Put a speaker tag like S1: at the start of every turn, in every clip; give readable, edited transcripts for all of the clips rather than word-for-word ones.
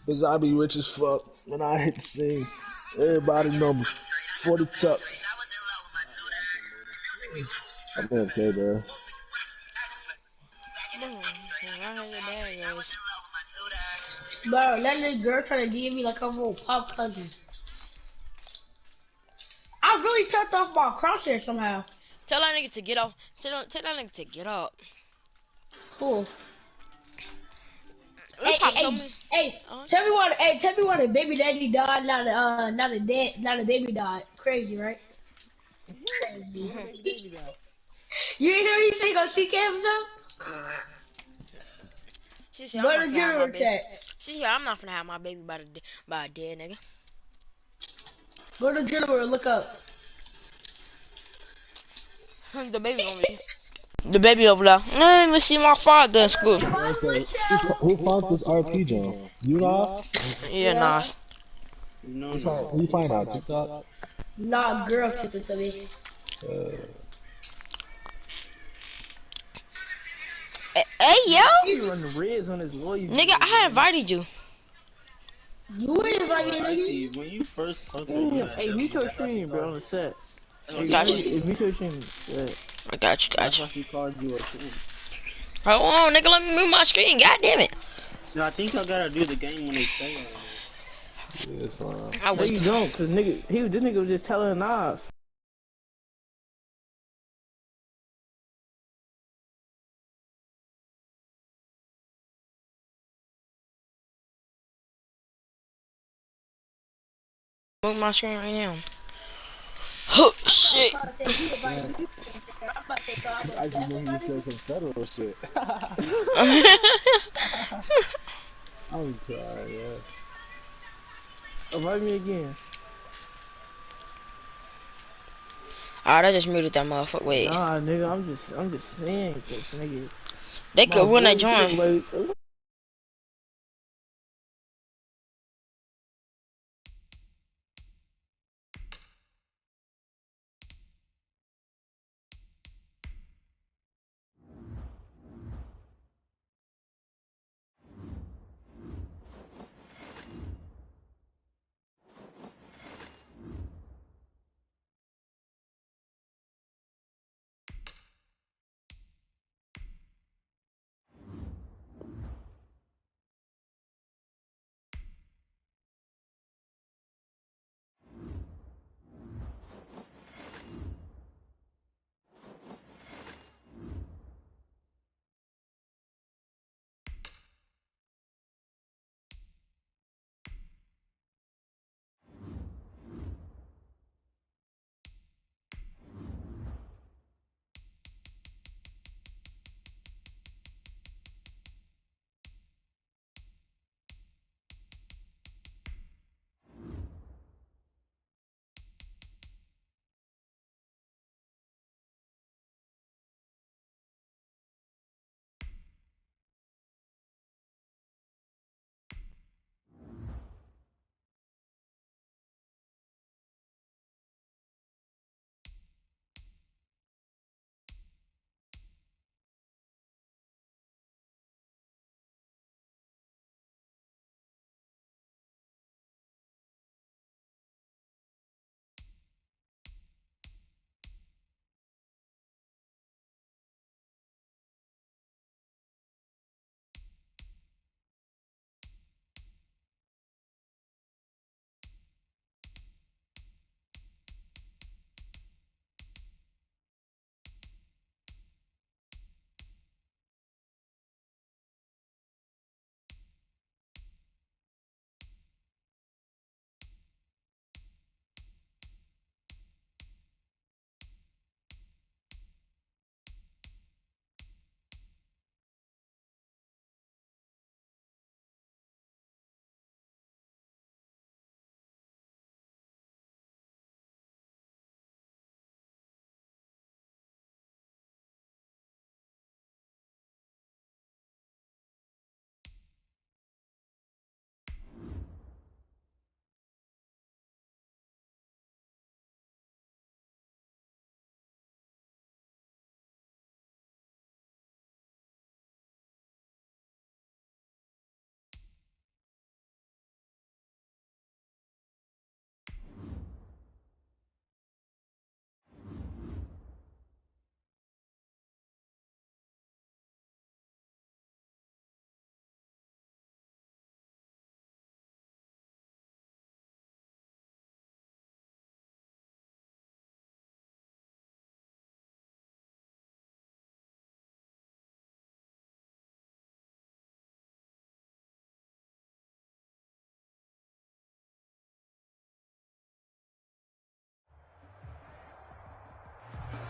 S1: Cause I be rich as fuck. When I hit the scene, everybody know me. 40 tuck. I'm okay, bro.
S2: Bro, I heard your dad goes.
S3: Bro, that little girl trying to DM me like a little pop cousin. I really turned off my crosshair somehow.
S2: Tell that nigga to get off. Tell that nigga to get up.
S3: Cool.
S2: Lil
S3: Hey, hey,
S2: Pop told
S3: hey,
S2: me.
S3: hey,
S2: Uh,
S3: tell me when a baby daddy died, not a baby died. Crazy, right?
S4: What baby daddy died?
S3: You ain't hear me say go see himself?
S2: she said I'm
S3: Go
S2: not
S3: to
S2: finna have my
S3: general
S2: baby.
S3: chat.
S2: She said I'm not finna have my baby by a dead nigga.
S3: Go to general and look up.
S2: The baby over there. The baby over there. Let me see my father in school.
S1: Yo, say, who found this RP John? You know?
S2: Yeah,
S3: Yeah.
S2: nah.
S4: No,
S1: Who you
S4: no.
S1: find out? TikTok?
S3: Nah, girl sent it to me.
S2: Hey, yo.
S4: He run the reds on his lawyer
S2: Nigga,
S4: videos,
S2: I had
S4: man.
S2: invited you.
S3: You ain't invite me,
S4: Well,
S3: nigga.
S4: actually, when you first posted, you
S2: Mm,
S4: had Hey, told mute me your that's why she stream, bro, called on the you. set. That's why
S2: I
S4: she
S2: got
S4: called
S2: you.
S4: you.
S3: Hey,
S4: Mute your stream. Yeah.
S2: I got you,
S4: That's
S2: got you.
S4: why she called you a twin.
S2: Hold on, nigga, let me move my screen. God damn it.
S4: No, I think y'all gotta do the game when they say on it.
S1: Yeah, son.
S2: I
S4: No,
S2: was
S4: you
S2: the
S4: don't, cause this nigga was just telling Nas.
S2: move my screen right now. Oh shit.
S3: trying to say he
S1: Man,
S3: invited me. I'm about to say, so I'm
S1: I just know he just
S3: definitely
S1: said some federal shit. I'm crying, yeah.
S4: Invite me again.
S2: Alright, I just muted that motherfucker. Wait.
S4: Nah, nigga, I'm just saying, cause nigga,
S2: They
S4: my
S2: could when I
S4: boy, get
S2: join.
S4: away.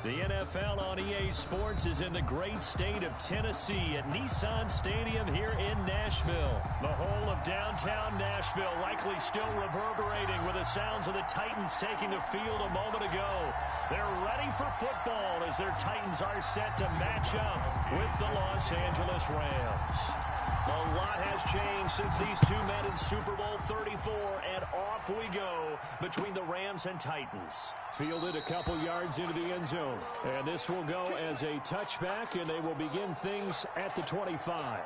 S5: The NFL on EA Sports is in the great state of Tennessee at Nissan Stadium here in Nashville. The whole of downtown Nashville likely still reverberating with the sounds of the Titans taking the field a moment ago. They're ready for football as their Titans are set to match up with the Los Angeles Rams. A lot has changed since these two met in Super Bowl 34, and off we go between the Rams and Titans. Fielded a couple yards into the end zone, and this will go as a touchback, and they will begin things at the 25.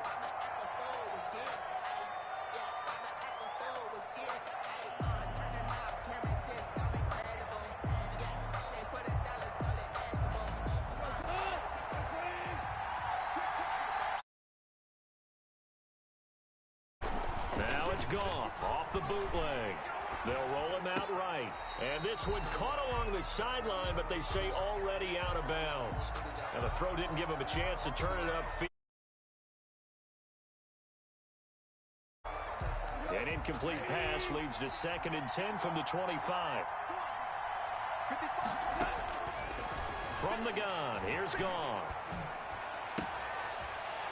S5: Goff off the bootleg. They'll roll him out right. And this one caught along the sideline, but they say already out of bounds. And the throw didn't give him a chance to turn it upfield. An incomplete pass leads to 2nd and 10 from the 25. From the gun, here's Goff.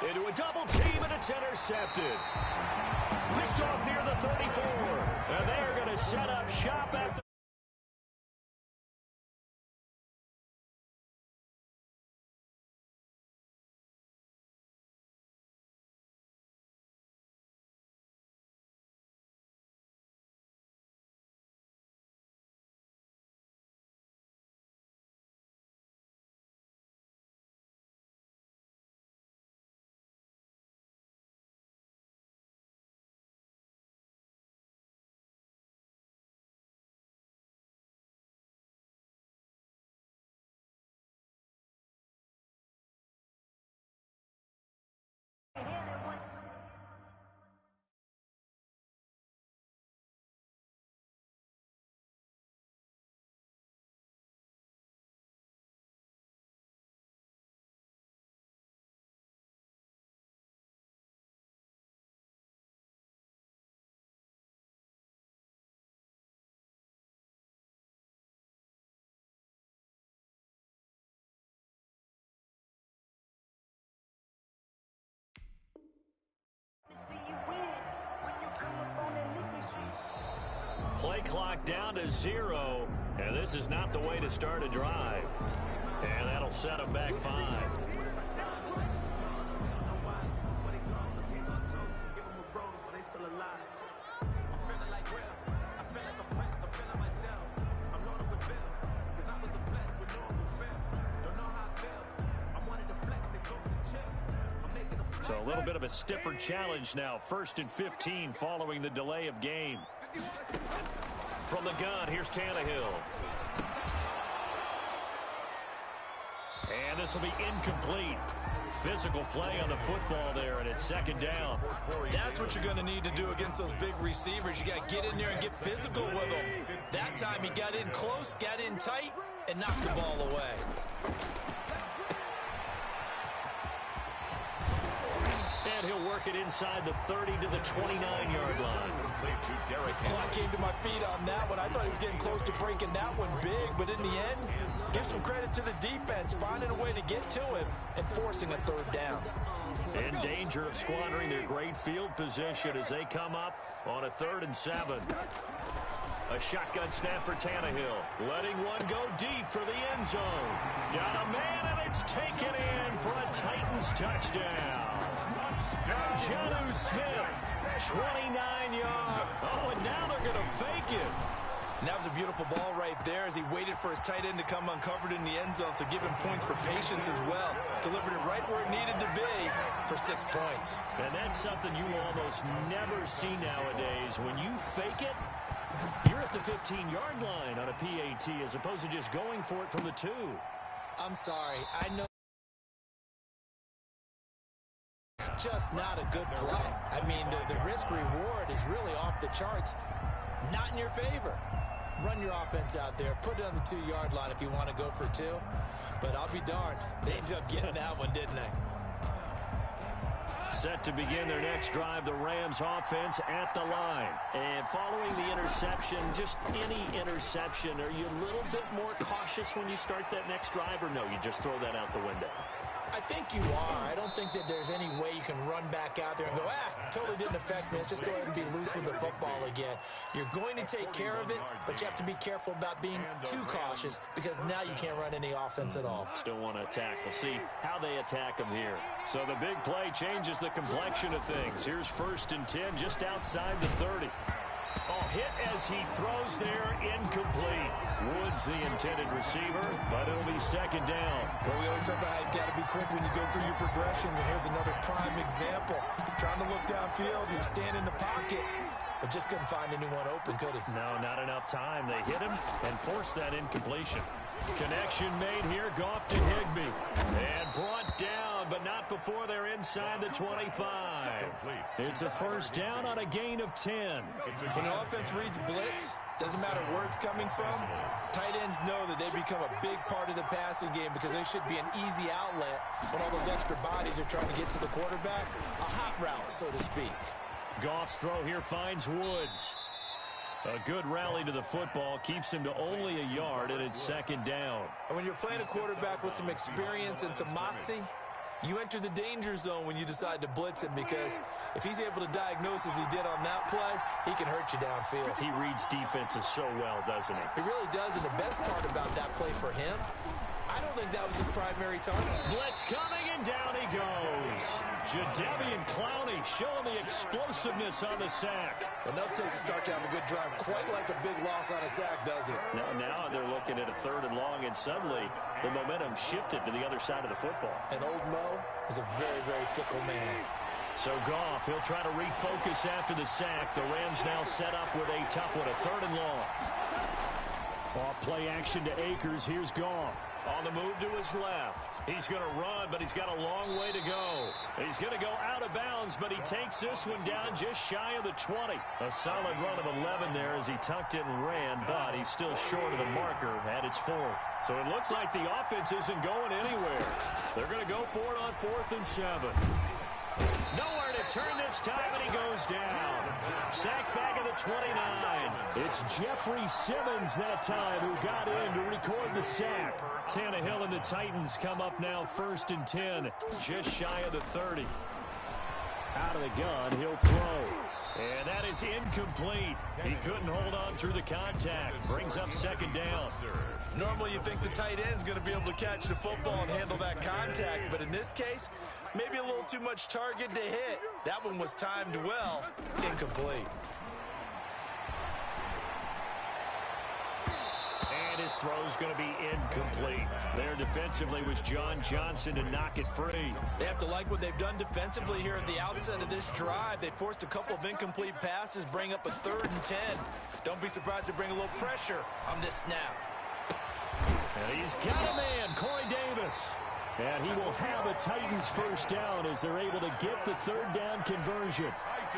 S5: Into a double team, and it's intercepted. Picked off near the 34. And they're going to set up shop at the... Play clock down to 0, and this is not the way to start a drive. And that'll set them back 5. So a little bit of a stiffer challenge now. 1st and 15 following the delay of game. From the gun, here's Tannehill. And this will be incomplete. Physical play on the football there, and it's 2nd down.
S6: That's what you're going to need to do against those big receivers. You got to get in there and get physical with them. That time he got in close, got in tight, and knocked the ball away.
S5: And he'll work it inside the 30 to the 29-yard line.
S6: Oh, I came to my feet on that one. I thought he was getting close to breaking that one big, but in the end, give some credit to the defense, finding a way to get to him and forcing a 3rd down.
S5: In danger of squandering their great field position as they come up on a 3rd and 7. A shotgun snap for Tannehill. Letting one go deep for the end zone. Got a man, and it's taken in for a Titans touchdown. Jonnu Smith, 29 yards. Oh, and now they're going to fake it.
S6: And that was a beautiful ball right there as he waited for his tight end to come uncovered in the end zone, so give him points for patience as well. Delivered it right where it needed to be for 6 points.
S5: And that's something you almost never see nowadays. When you fake it, you're at the 15-yard line on a PAT as opposed to just going for it from the 2.
S6: I'm sorry. I know. Just not a good play. I mean, the risk-reward is really off the charts. Not in your favor. Run your offense out there. Put it on the 2-yard line if you want to go for 2. But I'll be darned. They ended up getting that one, didn't they?
S5: Set to begin their next drive, the Rams offense at the line. And following the interception, just any interception, are you a little bit more cautious when you start that next drive, or no, you just throw that out the window?
S6: I think you are. I don't think that there's any way you can run back out there and go, totally didn't affect me. Let's just go ahead and be loose with the football again. You're going to take care of it, but you have to be careful about being too cautious because now you can't run any offense at all.
S5: Still want to attack. We'll see how they attack them here. So the big play changes the complexion of things. Here's 1st and 10 just outside the 30. Oh, hit as he throws there, incomplete. Woods the intended receiver, but it'll be 2nd down.
S6: Well, we always talk about how you've got to be quick when you go through your progressions, and here's another prime example. Trying to look downfield, he was standing in the pocket, but just couldn't find anyone open, could he?
S5: No, not enough time. They hit him and forced that incompletion. Connection made here, Goff to Higbee. And brought down, but not before they're inside the 25. It's a 1st down on a gain of 10.
S6: When an offense reads blitz, doesn't matter where it's coming from, tight ends know that they become a big part of the passing game because they should be an easy outlet when all those extra bodies are trying to get to the quarterback. A hot route, so to speak.
S5: Goff's throw here finds Woods. A good rally to the football keeps him to only a yard, and it's 2nd down.
S6: And when you're playing a quarterback with some experience and some moxie, you enter the danger zone when you decide to blitz him because if he's able to diagnose as he did on that play, he can hurt you downfield.
S5: He reads defenses so well, doesn't he?
S6: He really does, and the best part about that play for him, I don't think that was his primary target.
S5: Blitz coming, and down he goes. Jadeveon Clowney showing the explosiveness on the sack.
S6: Enough takes to start to have a good drive, quite like a big loss on a sack, does it?
S5: Now they're looking at a 3rd and long, and suddenly the momentum shifted to the other side of the football.
S6: And old Mo is a very, very fickle man.
S5: So Goff, he'll try to refocus after the sack. The Rams now set up with a tough one, a 3rd and long. Off play action to Akers. Here's Goff. On the move to his left. He's going to run, but he's got a long way to go. He's going to go out of bounds, but he takes this one down just shy of the 20. A solid run of 11 there as he tucked it and ran, but he's still short of the marker at its 4th. So it looks like the offense isn't going anywhere. They're going to go for it on 4th and 7. Nowhere to turn this time, and he goes down. Sacked back at the 29. It's Jeffrey Simmons that time who got in to record the sack. Tannehill and the Titans come up now 1st and 10, just shy of the 30. Out of the gun, he'll throw. And that is incomplete. He couldn't hold on through the contact. Brings up 2nd down.
S6: Normally you think the tight end's going to be able to catch the football and handle that contact, but in this case, maybe a little too much target to hit. That one was timed well. Incomplete.
S5: And his throw's going to be incomplete. There defensively was John Johnson to knock it free.
S6: They have to like what they've done defensively here at the outset of this drive. They forced a couple of incomplete passes, bring up a 3rd and 10. Don't be surprised to bring a little pressure on this snap.
S5: And he's got a man, Corey Davis. And he will have a Titans 1st down as they're able to get the 3rd down conversion.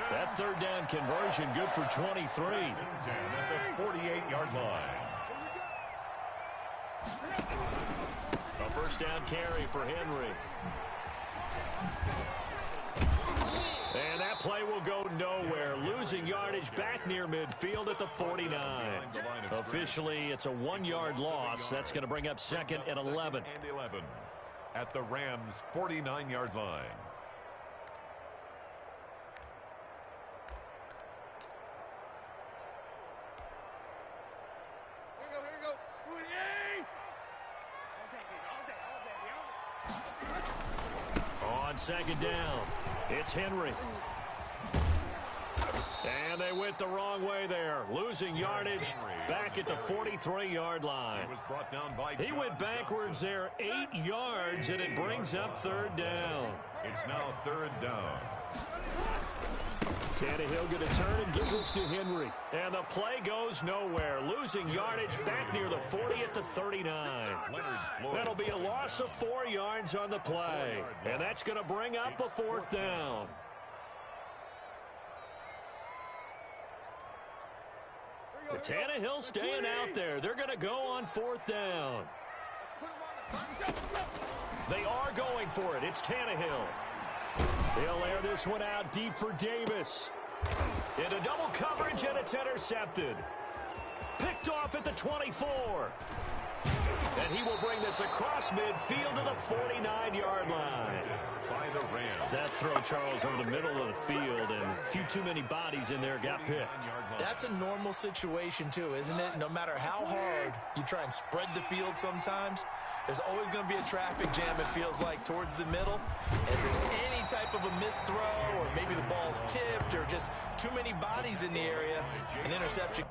S5: That 3rd down conversion good for 23.
S7: At the 48-yard line.
S5: A 1st down carry for Henry. And that play will go nowhere. Losing yardage back near midfield at the 49. Officially, it's a 1-yard loss. That's going to bring up 2nd and 11.
S7: And 11 at the Rams' 49-yard line.
S5: On 2nd down, it's Henry. And they went the wrong way there. Losing yardage back at the 43-yard line. He went backwards there 8 yards, and it brings up 3rd down.
S7: It's now 3rd down.
S5: Tannehill going to turn and give this to Henry. And the play goes nowhere. Losing yardage back near the 40 at the 39. That'll be a loss of 4 yards on the play. And that's going to bring up a 4th down. Tannehill staying out there. They're going to go on 4th down. They are going for it. It's Tannehill. They'll air this one out deep for Davis. Into double coverage, and it's intercepted. Picked off at the 24. And he will bring this across midfield to the 49-yard line.
S7: By the Rams.
S5: That throw, Charles, over the middle of the field, and a few too many bodies in there got picked.
S6: That's a normal situation, too, isn't it? No matter how hard you try and spread the field sometimes, there's always going to be a traffic jam, it feels like, towards the middle. And if there's any type of a missed throw, or maybe the ball's tipped, or just too many bodies in the area, an interception.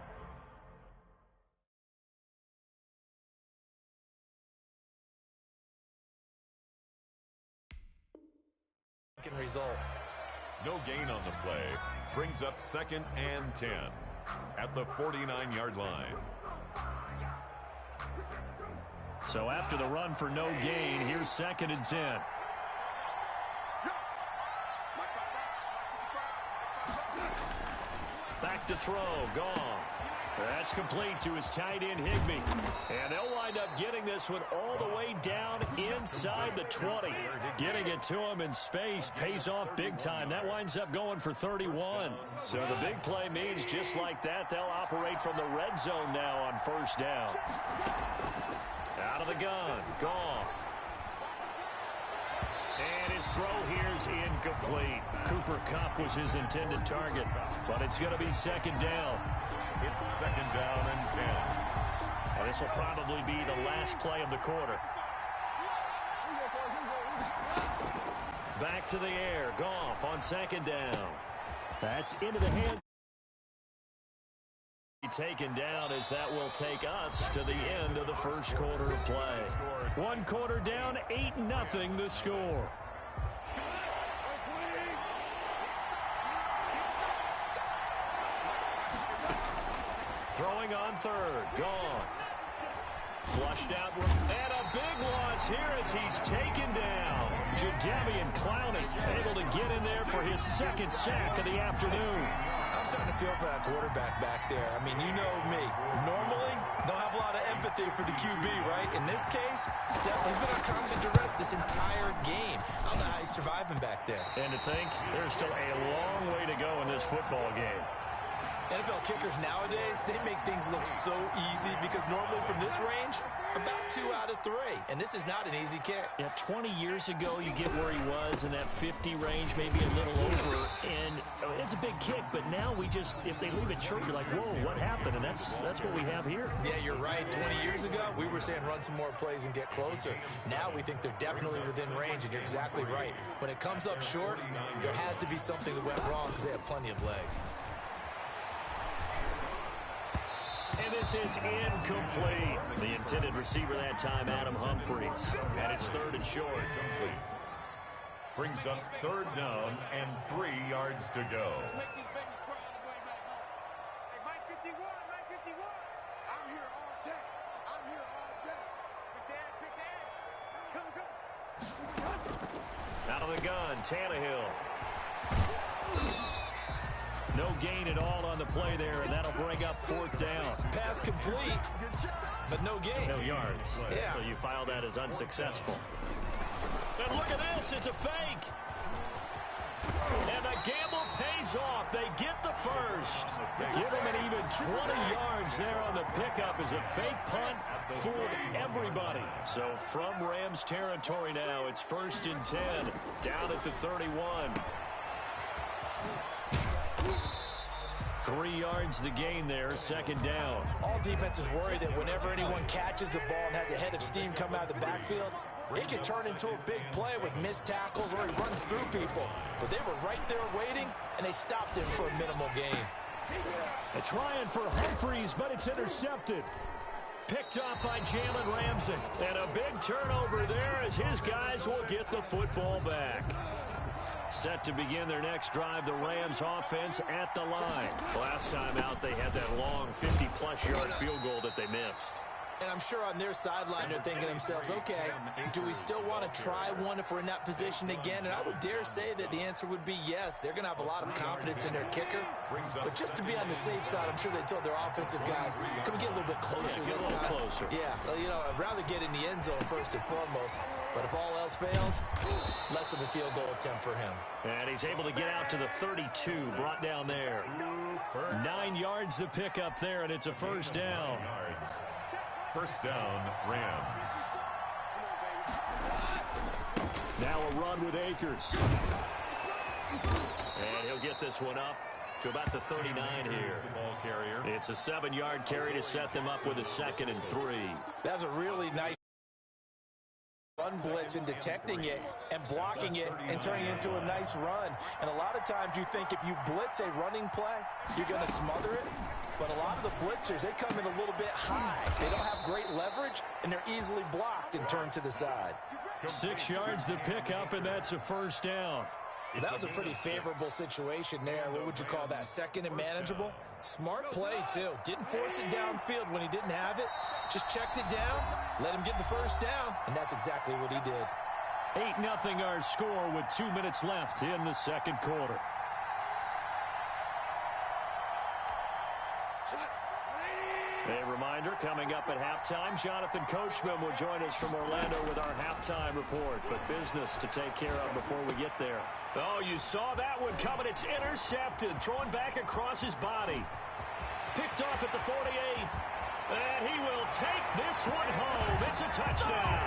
S6: Can result.
S7: No gain on the play. Brings up 2nd and 10 at the 49-yard line.
S5: So after the run for no gain, here's 2nd and 10. Back to throw. Goff. That's complete to his tight end, Higbee. And they'll wind up getting this one all the way down inside the 20. Getting it to him in space pays off big time. That winds up going for 31. So the big play means just like that, they'll operate from the red zone now on 1st down. Out of the gun. Goff. And his throw here's incomplete. Cooper Kupp was his intended target, but it's going to be 2nd down.
S7: It's 2nd down and 10.
S5: And this will probably be the last play of the quarter. Back to the air. Goff on 2nd down. That's into the hand. Taken down as that will take us to the end of the 1st quarter of play. 1 quarter down, 8-0 the score. Throwing on 3rd. Goff. Flushed out. And a big loss here as he's taken down. Jadeveon Clowney able to get in there for his 2nd sack of the afternoon.
S6: I'm starting to feel for that quarterback back there. I mean, you know me. Normally, don't have a lot of empathy for the QB, right? In this case, definitely he's been on constant duress this entire game. I don't know how he's surviving back there.
S5: And to think, there's still a long way to go in this football game.
S6: NFL kickers nowadays, they make things look so easy because normally from this range, about 2 out of 3. And this is not an easy kick.
S5: Yeah, 20 years ago, you get where he was in that 50 range, maybe a little over. And it's a big kick, but now we just, if they leave it short, you're like, whoa, what happened? And that's what we have here.
S6: Yeah, you're right. 20 years ago, we were saying run some more plays and get closer. Now we think they're definitely within range, and you're exactly right. When it comes up short, there has to be something that went wrong because they have plenty of leg.
S5: And this is incomplete. The intended receiver that time, Adam Humphries. And it's 3rd and short.
S7: Complete. Brings up 3rd down and 3 yards to go.
S5: Out of the gun, Tannehill. No gain at all on the play there, and that'll bring up 4th down.
S6: Pass complete, but no gain.
S5: No yards.
S6: Yeah.
S5: So you file that as unsuccessful. And look at this. It's a fake. And the gamble pays off. They get the first. Give them an even 20 yards there on the pickup as a fake punt fooled everybody. So from Rams territory now, it's 1st and 10, down at the 31. 3 yards the gain there, 2nd down.
S6: All defenses worry that whenever anyone catches the ball and has a head of steam come out of the backfield, it can turn into a big play with missed tackles or he runs through people. But they were right there waiting, and they stopped him for a minimal gain.
S5: They're trying for Humphries, but it's intercepted. Picked up by Jalen Ramsey. And a big turnover there as his guys will get the football back. Set to begin their next drive, the Rams offense at the line. Last time out, they had that long 50-plus yard field goal that they missed.
S6: And I'm sure on their sideline they're thinking to themselves, okay, do we still want to try one if we're in that position again? And I would dare say that the answer would be yes. They're going to have a lot of confidence in their kicker. But just to be on the safe side, I'm sure they told their offensive guys, can we get a little bit closer this time?
S5: Closer.
S6: Yeah, well, you know, I'd rather get in the end zone first and foremost. But if all else fails, less of a field goal attempt for him.
S5: And he's able to get out to the 32, brought down there. 9 yards to pick up there, and it's a first down.
S7: First down, Rams.
S5: Now a run with Akers. And he'll get this one up to about the 39 here.
S7: The ball carrier.
S5: It's a 7-yard carry to set them up with a 2nd and 3.
S6: That's a really nice run blitz and detecting it and blocking it and turning it into a nice run. And a lot of times you think if you blitz a running play, you're going to smother it. But a lot of the blitzers, they come in a little bit high. They don't have great leverage, and they're easily blocked and turned to the side.
S5: 6 yards to pick up, and that's a first down.
S6: That was a pretty favorable situation there. What would you call that? 2nd and manageable? Smart play, too. Didn't force it downfield when he didn't have it. Just checked it down, let him get the first down, and that's exactly what he did.
S5: 8-0 our score with 2 minutes left in the second quarter. A reminder, coming up at halftime, Jonathan Coachman will join us from Orlando with our halftime report. But business to take care of before we get there. Oh, you saw that one coming. It's intercepted. Thrown back across his body. Picked off at the 48. And he will take this one home. It's a touchdown.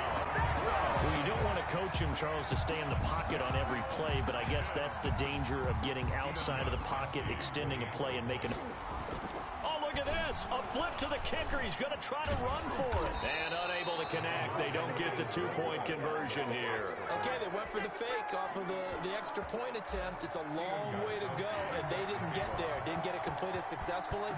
S5: Well, you don't want to coach him, Charles, to stay in the pocket on every play. But I guess that's the danger of getting outside of the pocket, extending a play, and making Look at this. A flip to the kicker. He's going to try to run for it. And unable to connect. They don't get the 2-point conversion here.
S6: Okay, they went for the fake off of the extra point attempt. It's a long way to go, and they didn't get there. Didn't get it completed successfully.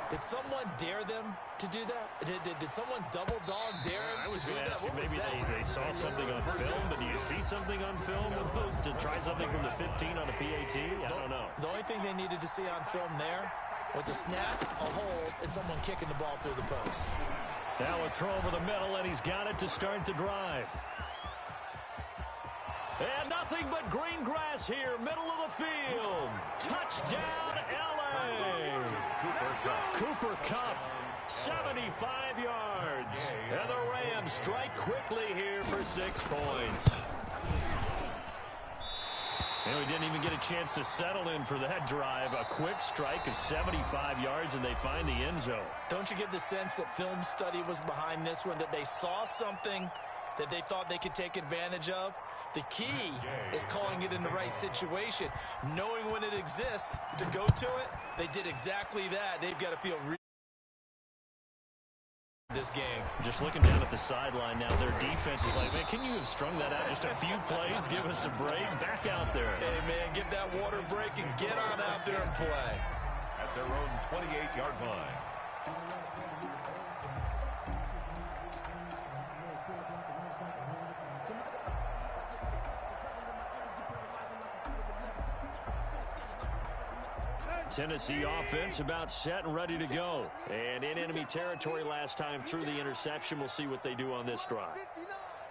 S6: Did someone dare them to do that? Did someone double dog dare them to do that?
S5: What maybe they saw something on film, but do you see something on film opposed to try something from the 15 on a PAT? I don't know.
S6: The only thing they needed to see on film there was a snap, a hold, and someone kicking the ball through the post.
S5: Now a throw over the middle, and he's got it to start the drive. And nothing but green grass here, middle of the field. Touchdown, L.A. Cooper Kupp, 75 yards. And the Rams strike quickly here for 6 points. And we didn't even get a chance to settle in for that drive. A quick strike of 75 yards, and they find the end zone.
S6: Don't you get the sense that film study was behind this one, that they saw something that they thought they could take advantage of? The key is calling it in the right situation. Knowing when it exists to go to it, they did exactly that. They've got to feel really this game.
S5: Just looking down at the sideline now, their defense is like, man, can you have strung that out just a few plays? Give us a break. Back out there.
S6: Hey, man, get that water break and get on out there and play.
S7: At their own 28-yard line.
S5: Tennessee offense about set and ready to go. And in enemy territory last time through the interception. We'll see what they do on this drive.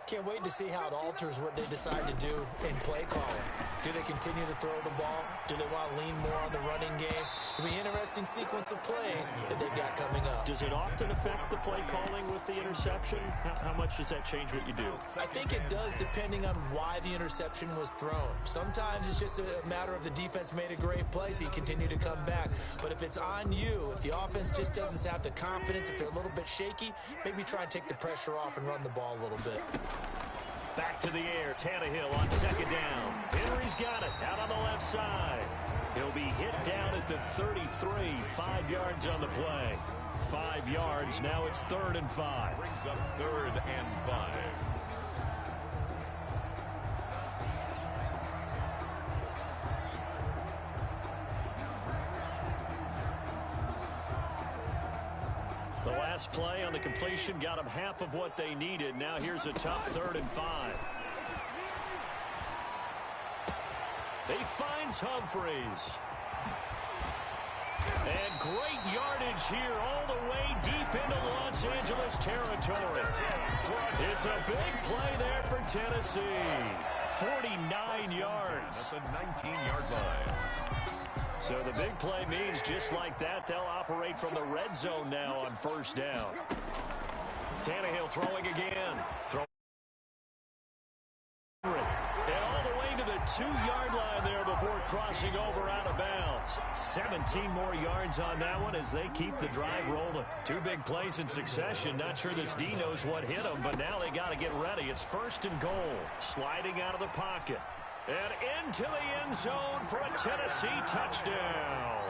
S6: Can't wait to see how it alters what they decide to do in play calling. Do they continue to throw the ball? Do they want to lean more on the running game? It'll be an interesting sequence of plays that they've got coming up.
S5: Does it often affect the play calling with the interception? How much does that change what you do?
S6: I think it does, depending on why the interception was thrown. Sometimes it's just a matter of the defense made a great play, so you continue to come back. But if it's on you, if the offense just doesn't have the confidence, if they're a little bit shaky, maybe try and take the pressure off and run the ball a little bit.
S5: Back to the air, Tannehill on second down. Henry's got it out on the left side. He'll be hit down at the 33, 5 yards on the play. 5 yards, now it's 3rd and 5.
S7: Brings up 3rd and 5.
S5: The last play on the completion got them half of what they needed. Now here's a tough 3rd and 5. He finds Humphreys. And great yardage here all the way deep into Los Angeles territory. It's a big play there for Tennessee. 49 yards.
S7: At the 19-yard line.
S5: So the big play means just like that, they'll operate from the red zone now on first down. Tannehill throwing again. And all the way to the 2-yard line there before crossing over out of bounds. 17 more yards on that one as they keep the drive rolling. 2 big plays in succession. Not sure this D knows what hit them, but now they got to get ready. It's first and goal. Sliding out of the pocket. And into the end zone for a Tennessee touchdown.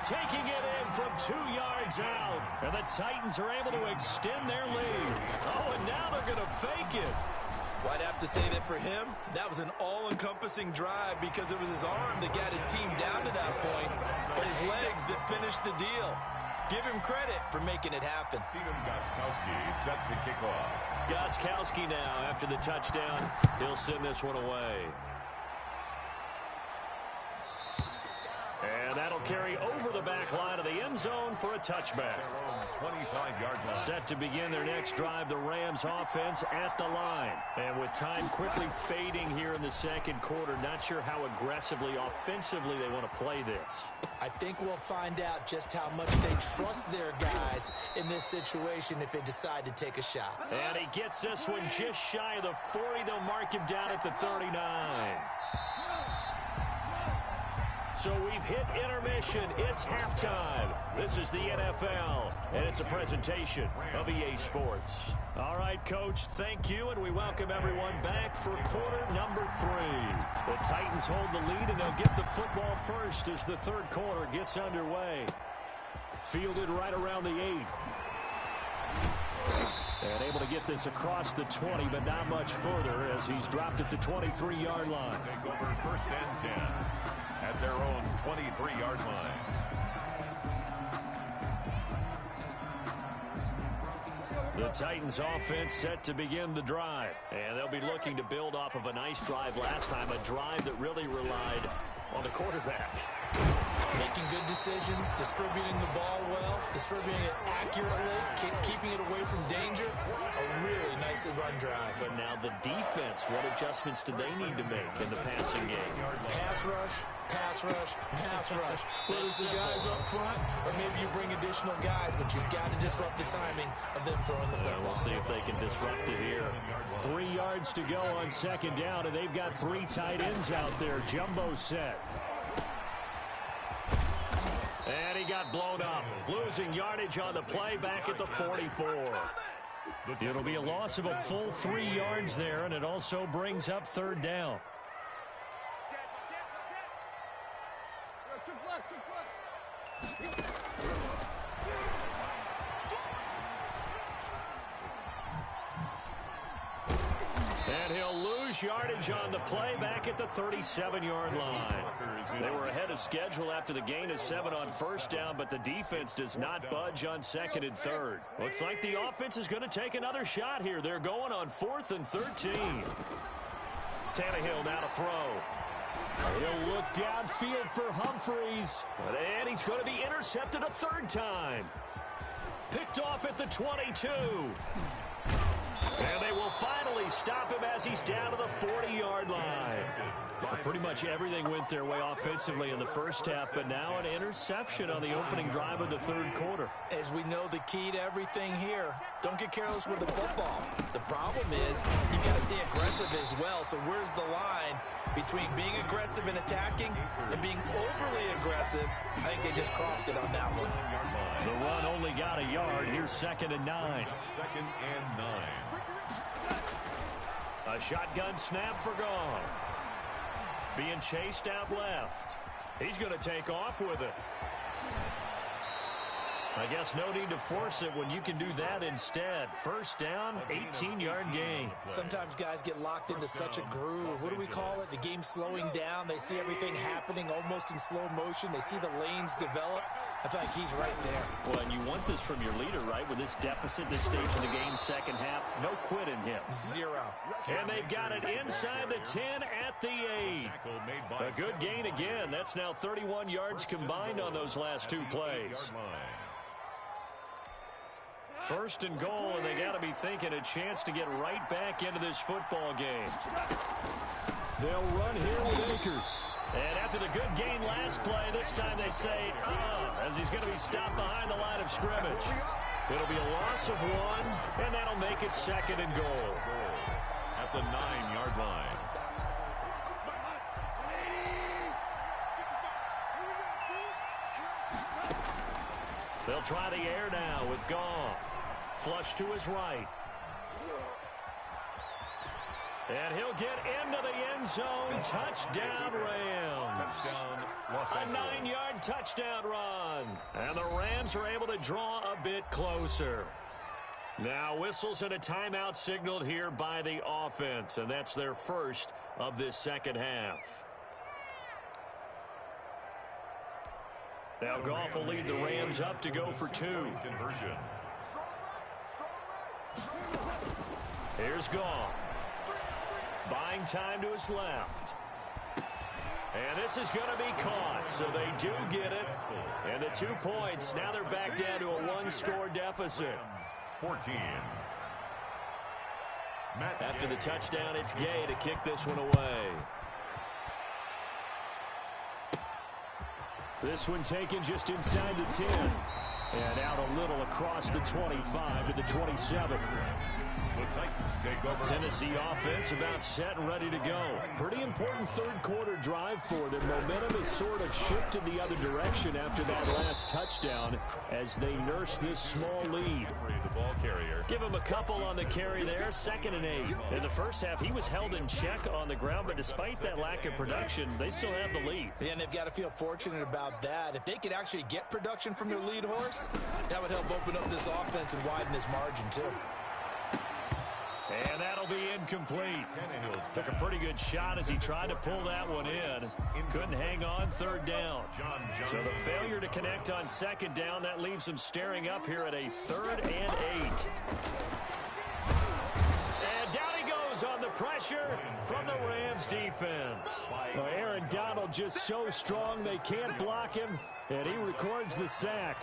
S5: Taking it in from 2 yards out. And the Titans are able to extend their lead. Oh, and now they're going to fake it.
S6: Well, I'd have to say that for him, that was an all-encompassing drive because it was his arm that got his team down to that point, but his legs that finished the deal. Give him credit for making it happen.
S7: Stephen Gostkowski set to kick off.
S5: Gostkowski now after the touchdown. He'll send this one away. And that'll carry over the back line of the end zone for a touchback.
S7: 25-yard line.
S5: Set to begin their next drive, the Rams offense at the line. And with time quickly fading here in the second quarter, not sure how aggressively, offensively they want to play this.
S6: I think we'll find out just how much they trust their guys in this situation if they decide to take a shot.
S5: And he gets this one just shy of the 40. They'll mark him down at the 39. So we've hit intermission. It's halftime. This is the NFL, and it's a presentation of EA Sports. All right, Coach, thank you, and we welcome everyone back for quarter number 3. The Titans hold the lead, and they'll get the football first as the third quarter gets underway. Fielded right around the 8. And able to get this across the 20, but not much further as he's dropped it to 23-yard line.
S7: Take over first and 10 at their own 23-yard line.
S5: The Titans offense set to begin the drive. And they'll be looking to build off of a nice drive last time, a drive that really relied on the quarterback.
S6: Making good decisions, distributing the ball well, distributing it accurately, keeping it away from danger. A really nicely run drive.
S5: But now the defense, what adjustments do they need to make in the passing game?
S6: Pass rush, pass rush, pass rush. Whether it's the guys up front or maybe you bring additional guys, but you've got to disrupt the timing of them throwing the football.
S5: We'll see if they can disrupt it here. 3 yards to go on second down, and they've got 3 tight ends out there. Jumbo set. And he got blown up. Losing yardage on the play back at the 44. It'll be a loss of a full 3 yards there, and it also brings up third down. And he'll lose yardage on the play back at the 37-yard line. They were ahead of schedule after the gain of 7 on first down, but the defense does not budge on second and third. Looks like the offense is going to take another shot here. They're going on 4th and 13. Tannehill now to throw. He'll look downfield for Humphreys. And he's going to be intercepted a third time. Picked off at the 22. And they will finally stop him as he's down to the 40-yard line. Pretty much everything went their way offensively in the first half, but now an interception on the opening drive of the third quarter.
S6: As we know, the key to everything here, don't get careless with the football. The problem is you've got to stay aggressive as well. So where's the line between being aggressive and attacking and being overly aggressive? I think they just crossed it on that one.
S5: The run only got a yard. Here's 2nd and 9.
S7: 2nd and 9.
S5: A shotgun snap for Goff. Being chased out left. He's going to take off with it. I guess no need to force it when you can do that instead. First down, 18-yard gain.
S6: Sometimes guys get locked into such a groove. What do we call it? The game's slowing down. They see everything happening almost in slow motion. They see the lanes develop. I feel like he's right there.
S5: Well, and you want this from your leader, right? With this deficit, this stage of the game, second half, no quit in him.
S6: 0.
S5: And they've got it inside the 10 at the 8. A good gain again. That's now 31 yards combined on those last 2 plays. First and goal, and they got to be thinking a chance to get right back into this football game. They'll run here with Akers. And after the good gain last play, this time they say, as he's going to be stopped behind the line of scrimmage. It'll be a loss of 1, and that'll make it second and goal.
S7: At the 9-yard line.
S5: They'll try the air now with Goff. Flush to his right. And he'll get into the end zone. Touchdown, Rams. A 9-yard touchdown run. And the Rams are able to draw a bit closer. Now whistles and a timeout signaled here by the offense. And that's their first of this second half. Now Goff will lead the Rams up to go for 2.
S7: Conversion.
S5: Here's Goff. Buying time to his left. And this is going to be caught, so they do get it. And the 2 points, now they're back down to a 1-score deficit.
S7: 14.
S5: After the touchdown, it's Gay to kick this one away. This one taken just inside the 10. And out a little across the 25 to the 27.
S7: The Titans take over.
S5: Tennessee offense about set and ready to go. Pretty important third-quarter drive for them. Momentum has sort of shifted the other direction after that last touchdown as they nurse this small lead.
S7: The ball carrier.
S5: Give him a couple on the carry there, 2nd and 8. In the first half, he was held in check on the ground, but despite that lack of production, they still have the lead.
S6: Yeah, and they've got to feel fortunate about that. If they could actually get production from their lead horse, that would help open up this offense and widen this margin, too.
S5: And that'll be incomplete. Took a pretty good shot as he tried to pull that one in. Couldn't hang on 3rd down. So the failure to connect on 2nd down, that leaves him staring up here at a 3rd and 8. And down he goes on the pressure from the Rams defense. Well, Aaron Donald just so strong they can't block him, and he records the sack.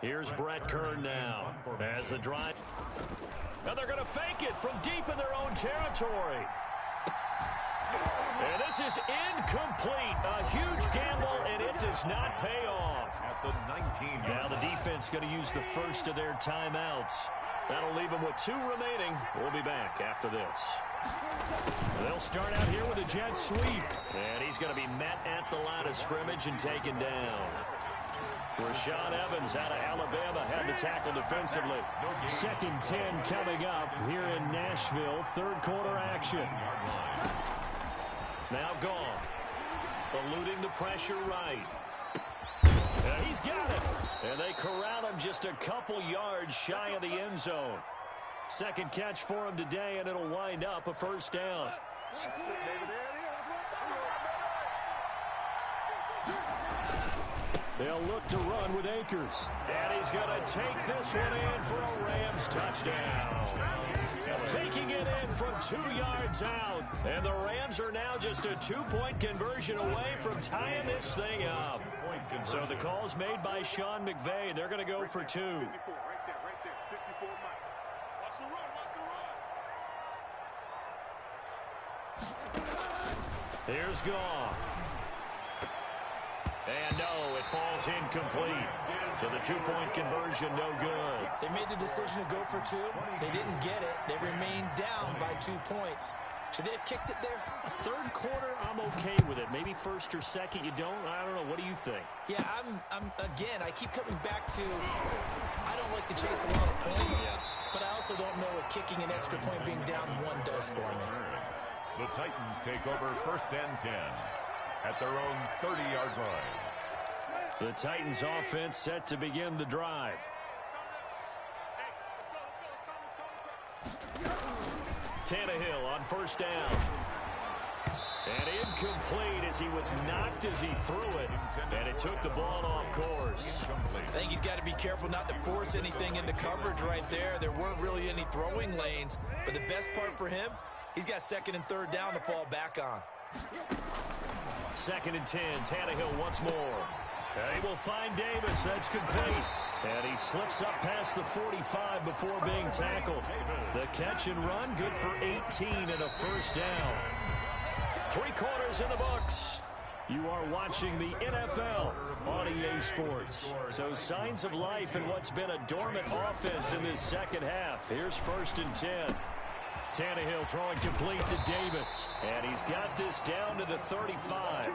S5: Here's Brett Kern now as the drive. Now they're going to fake it from deep in their own territory. And this is incomplete. A huge gamble, and it does not pay off.
S7: At the 19.
S5: Now the defense going to use the first of their timeouts. That'll leave them with 2 remaining. We'll be back after this. They'll start out here with a jet sweep. And he's going to be met at the line of scrimmage and taken down. Rashaan Evans out of Alabama had the tackle defensively. 2nd and 10 coming up here in Nashville. 3rd quarter action. Now Goff. Eluding the pressure right. And he's got it. And they corral him just a couple yards shy of the end zone. 2nd catch for him today, and it'll wind up a 1st down. They'll look to run with Akers. And he's going to take this one in for a Rams touchdown. Taking it in from 2 yards out. And the Rams are now just a 2-point conversion away from tying this thing up. So the call's made by Sean McVay. They're going to go for 2. Here's Goff. And no, it falls incomplete. So the 2-point conversion, no good.
S6: They made the decision to go for 2. They didn't get it. They remained down by 2 points. Should they have kicked it there?
S5: 3rd quarter, I'm okay with it. Maybe 1st or 2nd, you don't. I don't know. What do you think?
S6: Yeah, I'm again, I keep coming back to I don't like to chase a lot of points. but I also don't know what kicking an extra point being down 1 does for me.
S7: The Titans take over 1st and 10 at their own 30-yard line.
S5: The Titans offense set to begin the drive. Tannehill on 1st down. And incomplete as he was knocked as he threw it. And it took the ball off course.
S6: I think he's got to be careful not to force anything into coverage right there. There weren't really any throwing lanes. But the best part for him, he's got 2nd and 3rd down to fall back on.
S5: 2nd and 10. Tannehill once more. And he will find Davis. That's complete. And he slips up past the 45 before being tackled. The catch and run, good for 18 and a 1st down. 3 quarters in the books. You are watching the NFL on EA Sports. So signs of life in what's been a dormant offense in this 2nd half. Here's 1st and 10. Tannehill throwing complete to Davis. And he's got this down to the 35.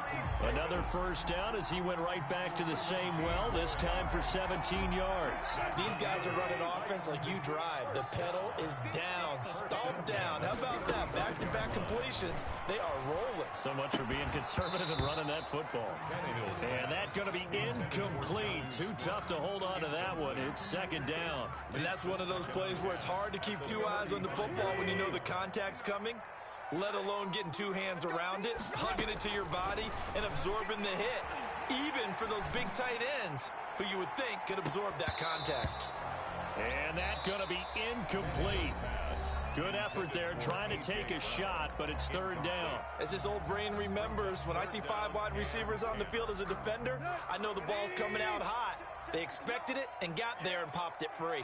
S5: Another 1st down as he went right back to the same well, this time for 17 yards.
S6: These guys are running offense like you drive. The pedal is down, stomped down. How about that? Back-to-back completions. They are rolling.
S5: So much for being conservative and running that football. And that's going to be incomplete. Too tough to hold on to that one. It's 2nd down.
S6: And that's one of those plays where it's hard to keep 2 eyes on the football when you know the contact's coming, let alone getting 2 hands around it, hugging it to your body, and absorbing the hit, even for those big tight ends who you would think could absorb that contact.
S5: And that's going to be incomplete. Good effort there, trying to take a shot, but it's 3rd down.
S6: As this old brain remembers, when I see 5 wide receivers on the field as a defender, I know the ball's coming out hot. They expected it and got there and popped it free.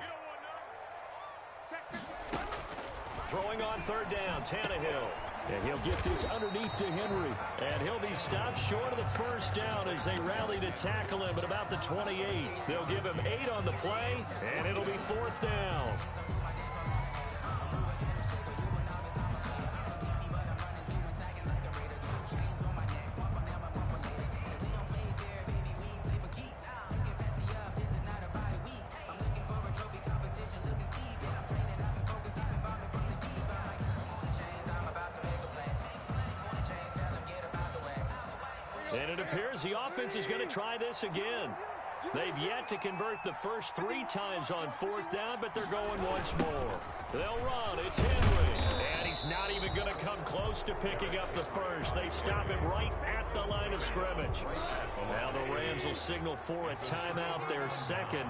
S5: Throwing on 3rd down, Tannehill. And he'll get this underneath to Henry. And he'll be stopped short of the 1st down as they rally to tackle him at about the 28. They'll give him 8 on the play, and it'll be 4th down. And it appears the offense is going to try this again. They've yet to convert the first 3 times on 4th down, but they're going once more. They'll run. It's Henry. And he's not even going to come close to picking up the first. They stop him right at the line of scrimmage. Now the Rams will signal for a timeout, their 2nd.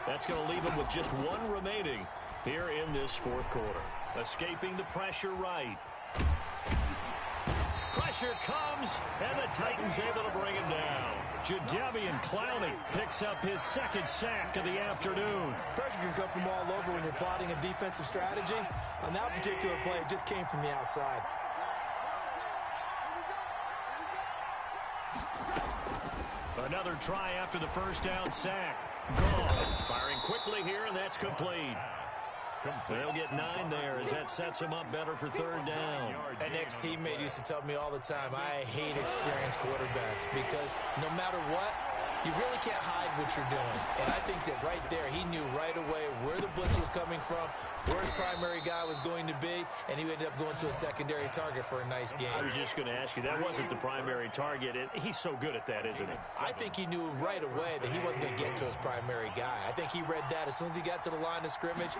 S5: That's going to leave them with just 1 remaining here in this 4th quarter. Escaping the pressure right. Pressure comes, and the Titans able to bring him down. Jadeveon Clowney picks up his 2nd sack of the afternoon.
S6: Pressure can come from all over when you're plotting a defensive strategy. On that particular play, it just came from the outside.
S5: Another try after the 1st down sack. Gone. Firing quickly here, and that's complete. They'll get 9 there as that sets him up better for 3rd down.
S6: An ex-teammate used to tell me all the time, I hate experienced quarterbacks because no matter what, you really can't hide what you're doing. And I think that right there, he knew right away where the blitz was coming from, where his primary guy was going to be, and he ended up going to a secondary target for a nice game.
S5: I was just going to ask you, that wasn't the primary target. He's so good at that, isn't he?
S6: I think he knew right away that he wasn't going to get to his primary guy. I think he read that as soon as he got to the line of scrimmage,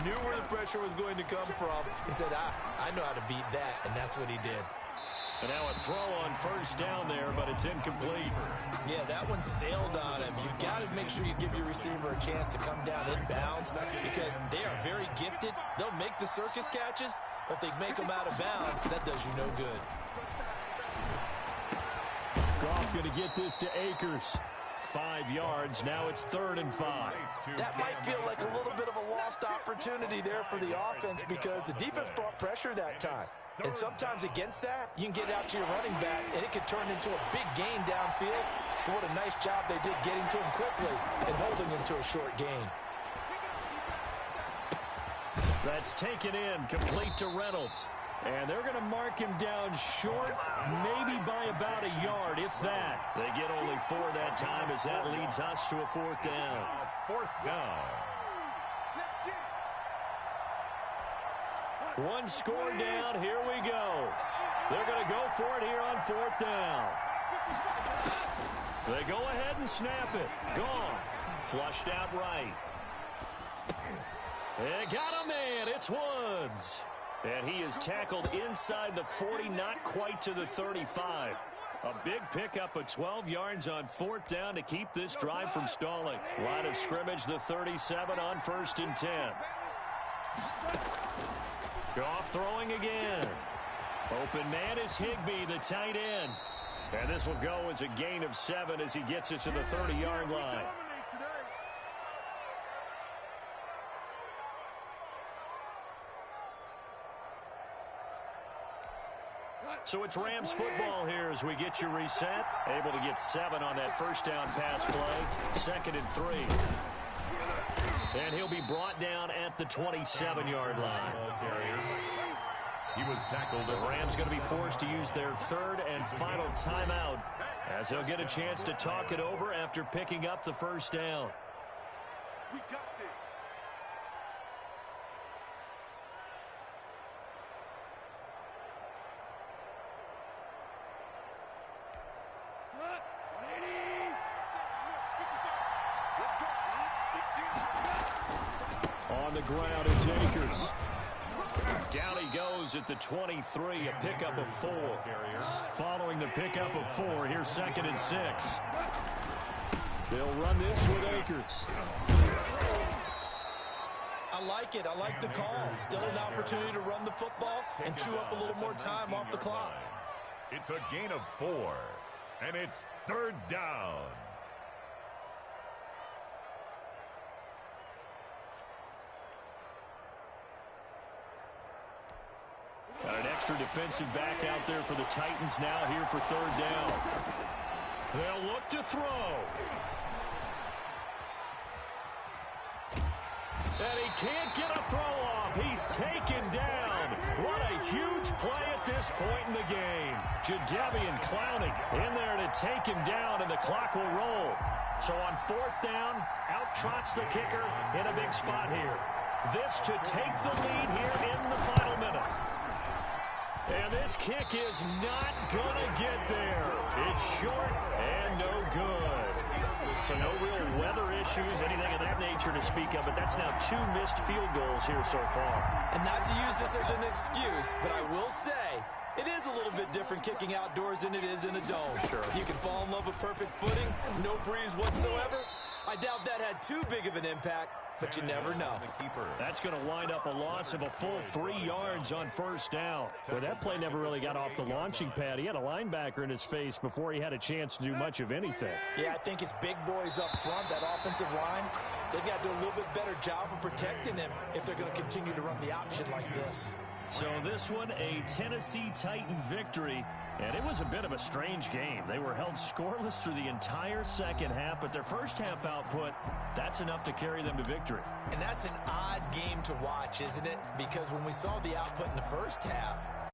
S6: knew where the pressure was going to come from, and said, I know how to beat that, and that's what he did.
S5: And now a throw on 1st down there, but it's incomplete.
S6: Yeah, that one sailed on him. You've got to make sure you give your receiver a chance to come down inbounds because they are very gifted. They'll make the circus catches, but if they make them out of bounds, that does you no good.
S5: Goff going to get this to Akers. 5 yards. Now it's 3rd and 5.
S6: That might feel like a little bit of a lost opportunity there for the offense because the defense brought pressure that time. And sometimes against that, you can get out to your running back, and it could turn into a big gain downfield. But what a nice job they did getting to him quickly and holding him to a short gain.
S5: That's taken in, complete to Reynolds. And they're going to mark him down short, maybe by about a yard, if that. They get only 4 that time as that leads us to a 4th down.
S7: 4th down.
S5: One score down. Here we go. They're going to go for it here on 4th down. They go ahead and snap it. Gone. Flushed out right. They got a man. It's Woods. And he is tackled inside the 40, not quite to the 35. A big pickup of 12 yards on 4th down to keep this drive from stalling. Line of scrimmage, the 37 on 1st and 10. Goff throwing again. Open man is Higbee, the tight end. And this will go as a gain of 7 as he gets it to the 30-yard line. So it's Rams football here as we get you reset. Able to get 7 on that first down pass play. 2nd and 3. And he'll be brought down at the 27-yard line.
S7: He was tackled.
S5: The Rams going to be forced to use their 3rd and final timeout as he'll get a chance to talk it over after picking up the first down.
S7: We got this.
S5: On the ground, it's Akers. Down he goes at the 23, a pickup of 4. Following the pickup of 4, here's 2nd and 6. They'll run this with Akers.
S6: I like it. I like the call. Still an opportunity to run the football and chew up a little more time off the clock.
S7: It's a gain of 4, and it's 3rd down.
S5: Got an extra defensive back out there for the Titans now here for 3rd down. They'll look to throw. And he can't get a throw off. He's taken down. What a huge play at this point in the game. Jadeveon Clowney in there to take him down, and the clock will roll. So on 4th down, out trots the kicker in a big spot here. This to take the lead here in the final minute. And this kick is not going to get there. It's short and no good. So no real weather issues, anything of that nature to speak of, but that's now 2 missed field goals here so far.
S6: And not to use this as an excuse, but I will say it is a little bit different kicking outdoors than it is in a dome.
S5: Sure.
S6: You can fall in love with perfect footing, no breeze whatsoever. I doubt that had too big of an impact, but you never know.
S5: That's going to wind up a loss of a full 3 yards on 1st down. Well, that play never really got off the launching pad. He had a linebacker in his face before he had a chance to do much of anything.
S6: Yeah, I think it's big boys up front, that offensive line. They've got to do a little bit better job of protecting him if they're going to continue to run the option like this.
S5: So this one, a Tennessee Titan victory. And it was a bit of a strange game. They were held scoreless through the entire second half, but their first half output, that's enough to carry them to victory.
S6: And that's an odd game to watch, isn't it? Because when we saw the output in the first half,